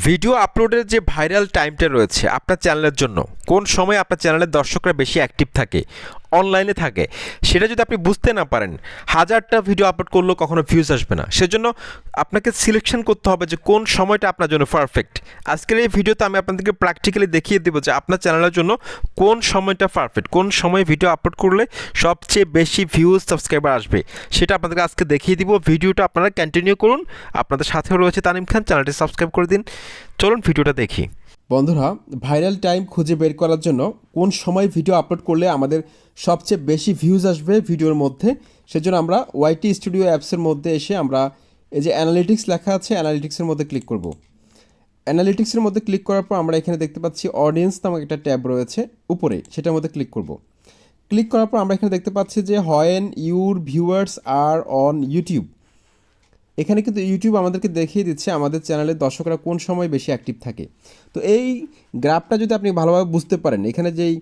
Video আপলোডের যে viral টাইমটা রয়েছে আপনার চ্যানেলের জন্য, কোন সময় আপনার চ্যানেলের দর্শকরা বেশি অ্যাক্টিভ থাকে, অনলাইনে থাকে, সেটা যদি আপনি বুঝতে না পারেন, হাজারটা ভিডিও আপলোড করলেও কখনো ভিউজ আসবে না। সেজন্য আপনাকে সিলেকশন করতে হবে যে কোন সময়টা আপনার জন্য পারফেক্ট। আজকের এই ভিডিওতে আমি আপনাদেরকে প্র্যাকটিক্যালি দেখিয়ে দেবো যে আপনার চ্যানেলের জন্য কোন সময়টা পারফেক্ট, কোন সময় ভিডিও আপলোড করলে সবচেয়ে বেশি ভিউজ, সাবস্ক্রাইবার আসবে, সেটা আপনাদেরকে আজকে দেখিয়ে দিব। ভিডিওটা আপনারা কন্টিনিউ করুন। আপনাদের সাথেও রয়েছে তানিম খান, চ্যানেলটি সাবস্ক্রাইব করে দিন। চলুন ভিডিওটা দেখি। বন্ধুরা, ভাইরাল টাইম খুঁজে বের করার জন্য কোন সময় ভিডিও আপলোড করলে আমাদের সবচেয়ে বেশি ভিউজ আসবে ভিডিওর মধ্যে, সেজন্য আমরা ওয়াইটি স্টুডিও অ্যাপসের মধ্যে এসে আমরা এই যে অ্যানালিটিক্স লেখা আছে, অ্যানালিটিক্সের মধ্যে ক্লিক করব। অ্যানালিটিক্সের মধ্যে ক্লিক করার পর আমরা এখানে দেখতে পাচ্ছি অডিয়েন্স নামক একটা ট্যাব রয়েছে উপরে, সেটার মধ্যে ক্লিক করব। ক্লিক করার পর আমরা এখানে দেখতে পাচ্ছি যে when your viewers are on YouTube. এখানে কিন্তু ইউটিউব আমাদেরকে দেখিয়ে দিচ্ছে আমাদের চ্যানেলের দর্শকরা কোন সময় বেশি অ্যাক্টিভ থাকে। তো এই গ্রাফটা যদি আপনি ভালোভাবে বুঝতে পারেন, এখানে যেই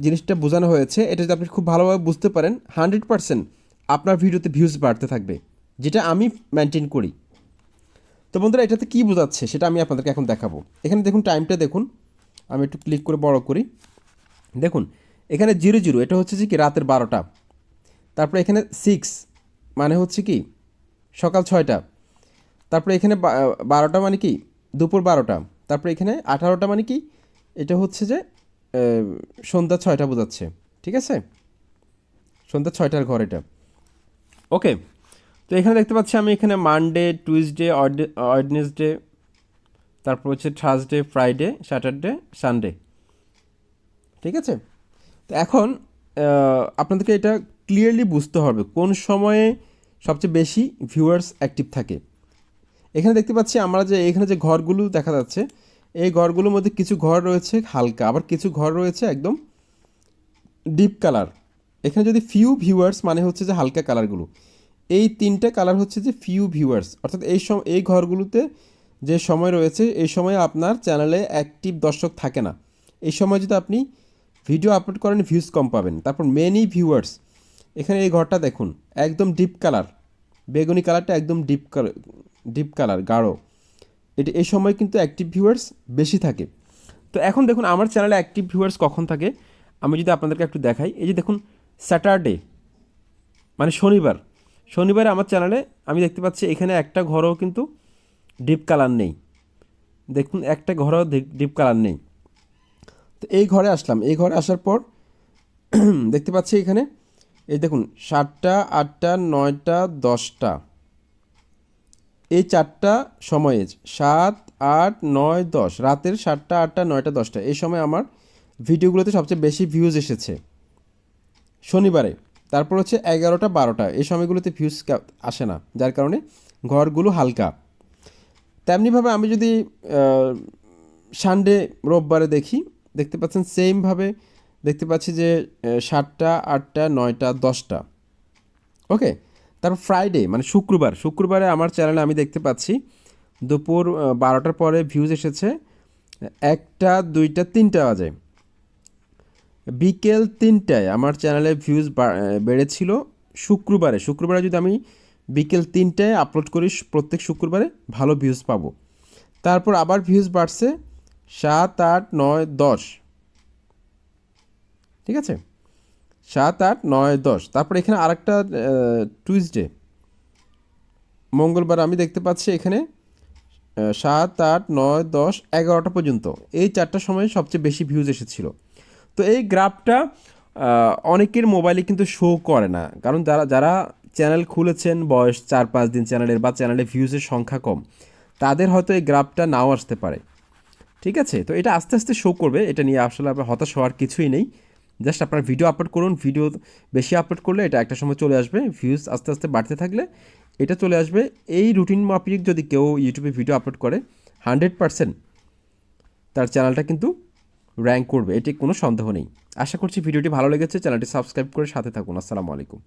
জিনিসটা বোঝানো হয়েছে এটা যদি আপনি খুব ভালোভাবে বুঝতে পারেন, 100% আপনার ভিডিওতে ভিউজ বাড়তে থাকবে, যেটা আমি মেনটেন করি। তো বন্ধুরা, এটাতে কী বোঝাচ্ছে সেটা আমি আপনাদেরকে এখন দেখাবো। এখানে দেখুন, টাইমটা দেখুন, আমি একটু ক্লিক করে বড় করি। দেখুন এখানে 00, এটা হচ্ছে যে কি রাতের 12টা। তারপরে এখানে 6 মানে হচ্ছে কি সকাল 6টা। তারপরে এখানে 12টা মানে কি দুপুর 12টা। তারপরে এখানে 18টা মানে কি এটা হচ্ছে যে সন্ধ্যা 6টা বোঝাচ্ছে। ঠিক আছে, সন্ধ্যা 6টার ঘর এটা। ওকে, তো এখানে দেখতে পাচ্ছি আমি এখানে মানডে, টুইসডে, ওয়েডনেসডে, তারপর হচ্ছে থার্সডে, ফ্রাইডে, স্যাটারডে, সানডে। ঠিক আছে, তো এখন আপনাদেরকে এটা ক্লিয়ারলি বুঝতে হবে কোন সময়ে সবচেয়ে বেশি ভিউয়ার্স অ্যাক্টিভ থাকে। এখানে দেখতে পাচ্ছি আমরা যে এখানে যে ঘরগুলো দেখা যাচ্ছে, এই ঘরগুলোর মধ্যে কিছু ঘর রয়েছে হালকা, আবার কিছু ঘর রয়েছে একদম ডিপ কালার। এখানে যদি ফিউ ভিউয়ার্স মানে হচ্ছে যে হালকা কালারগুলো, এই তিনটে কালার হচ্ছে যে ফিউ ভিউয়ার্স, অর্থাৎ এই ঘরগুলোতে যে সময় রয়েছে এই সময়ে আপনার চ্যানেলে অ্যাক্টিভ দর্শক থাকে না। এই সময় যদি আপনি ভিডিও আপলোড করেন ভিউজ কম পাবেন। তারপর মেনি ভিউয়ার্স, এখানে এই ঘরটা দেখুন একদম ডিপ কালার, বেগুনি কালারটা একদম ডিপ কালার গাঢ়, এটা এই সময় কিন্তু অ্যাক্টিভ ভিউয়ার্স বেশি থাকে। তো এখন দেখুন আমার চ্যানেলে অ্যাক্টিভ ভিউয়ার্স কখন থাকে আমি যদি আপনাদেরকে একটু দেখাই। এই যে দেখুন স্যাটারডে মানে শনিবারে আমার চ্যানেলে আমি দেখতে পাচ্ছি এখানে একটা ঘরও কিন্তু ডিপ কালার নেই। দেখুন একটা ঘরও ডিপ কালার নেই। তো এই ঘরে আসলাম, এই ঘরে আসার পর দেখতে পাচ্ছি এখানে এই দেখুন 7টা, 8টা, 9টা, 10টা, এই 4টা সময়ে 7, 8, 9, 10 রাতের 7টা, 8টা, 9টা, 10টা এই সময় আমার ভিডিওগুলোতে সবচেয়ে বেশি ভিউজ এসেছে শনিবারে। তারপর হচ্ছে 11টা, 12টা এই সময়গুলোতে ভিউজ আসে না, যার কারণে ঘরগুলো হালকা। তেমনিভাবে আমি যদি সানডে রোববারে দেখি, দেখতে পাচ্ছেন সেমভাবে দেখতে পাচ্ছি যে 7টা, 8টা, 9টা, 10টা। ওকে, তারপর ফ্রাইডে মানে শুক্রবারে আমার চ্যানেলে আমি দেখতে পাচ্ছি দুপুর 12টার পরে ভিউজ এসেছে 1টা, 2টা, 3টা বাজে। বিকেল 3টায় আমার চ্যানেলে ভিউজ বেড়েছিল শুক্রবারে যদি আমি বিকেল 3টায় আপলোড করি প্রত্যেক শুক্রবারে ভালো ভিউজ পাবো। তারপর আবার ভিউজ বাড়ছে 7, 8, 9, 10। ঠিক আছে, 7, 8, 9, 10। তারপর এখানে আরেকটা টুইসডে মঙ্গলবার আমি দেখতে পাচ্ছি এখানে 7, 8, 9, 10, 11টা পর্যন্ত এই 4টার সময় সবচেয়ে বেশি ভিউজ এসেছিল। তো এই গ্রাফটা অনেকের মোবাইলে কিন্তু শো করে না, কারণ যারা চ্যানেল খুলেছেন বয়স 4-5 দিন চ্যানেলের, বা চ্যানেলে ভিউজের সংখ্যা কম, তাদের হয়তো এই গ্রাফটা নাও আসতে পারে। ঠিক আছে, তো এটা আস্তে আস্তে শো করবে, এটা নিয়ে আসলে আপনার হতাশ হওয়ার কিছুই নেই। জাস্ট আপনার ভিডিও আপলোড করুন, ভিডিও বেশি আপলোড করলে এটা একটা সময় চলে আসবে, ভিউজ আস্তে আস্তে বাড়তে থাকলে এটা চলে আসবে। এই রুটিন মাফিক যদি কেউ ইউটিউবে ভিডিও আপলোড করে 100% তার চ্যানেলটা কিন্তু র্যাঙ্ক করবে, এটি কোনো সন্দেহ নেই। আশা করছি ভিডিওটি ভালো লেগেছে, চ্যানেলটি সাবস্ক্রাইব করে সাথে থাকুন। আসসালামু আলাইকুম।